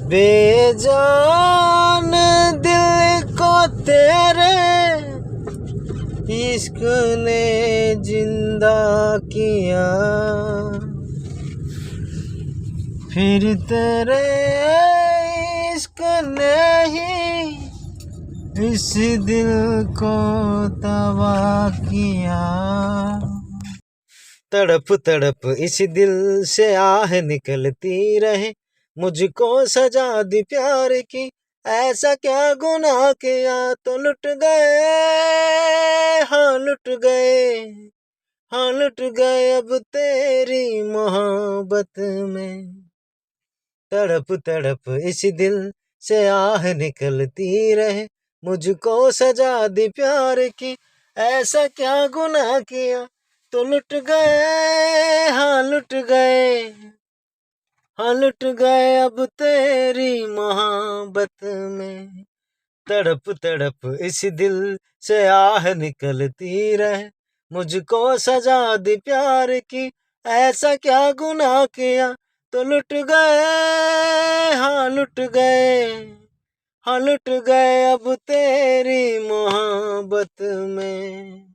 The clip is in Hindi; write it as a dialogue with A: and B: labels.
A: बेजान दिल को तेरे इश्क ने जिंदा किया, फिर तेरे इश्क ने ही इस दिल को तबाह किया। तड़प तड़प इस दिल से आह निकलती रहे, मुझको सजा दी प्यार की, ऐसा क्या गुनाह किया तो लुट गए, हाँ लुट गए, हाँ लुट गए अब तेरी मोहब्बत में। तड़प तड़प इस दिल से आह निकलती रहे, मुझको सजा दी प्यार की, ऐसा क्या गुनाह किया तो लुट गए, हाँ लुट गए, हाँ लुट गए अब तेरी मोहब्बत में। तड़प तड़प इस दिल से आह निकलती रहे, मुझको सजा दी प्यार की, ऐसा क्या गुनाह किया तो लुट गए, हाँ लुट गए, हाँ लुट गए अब तेरी मोहब्बत में।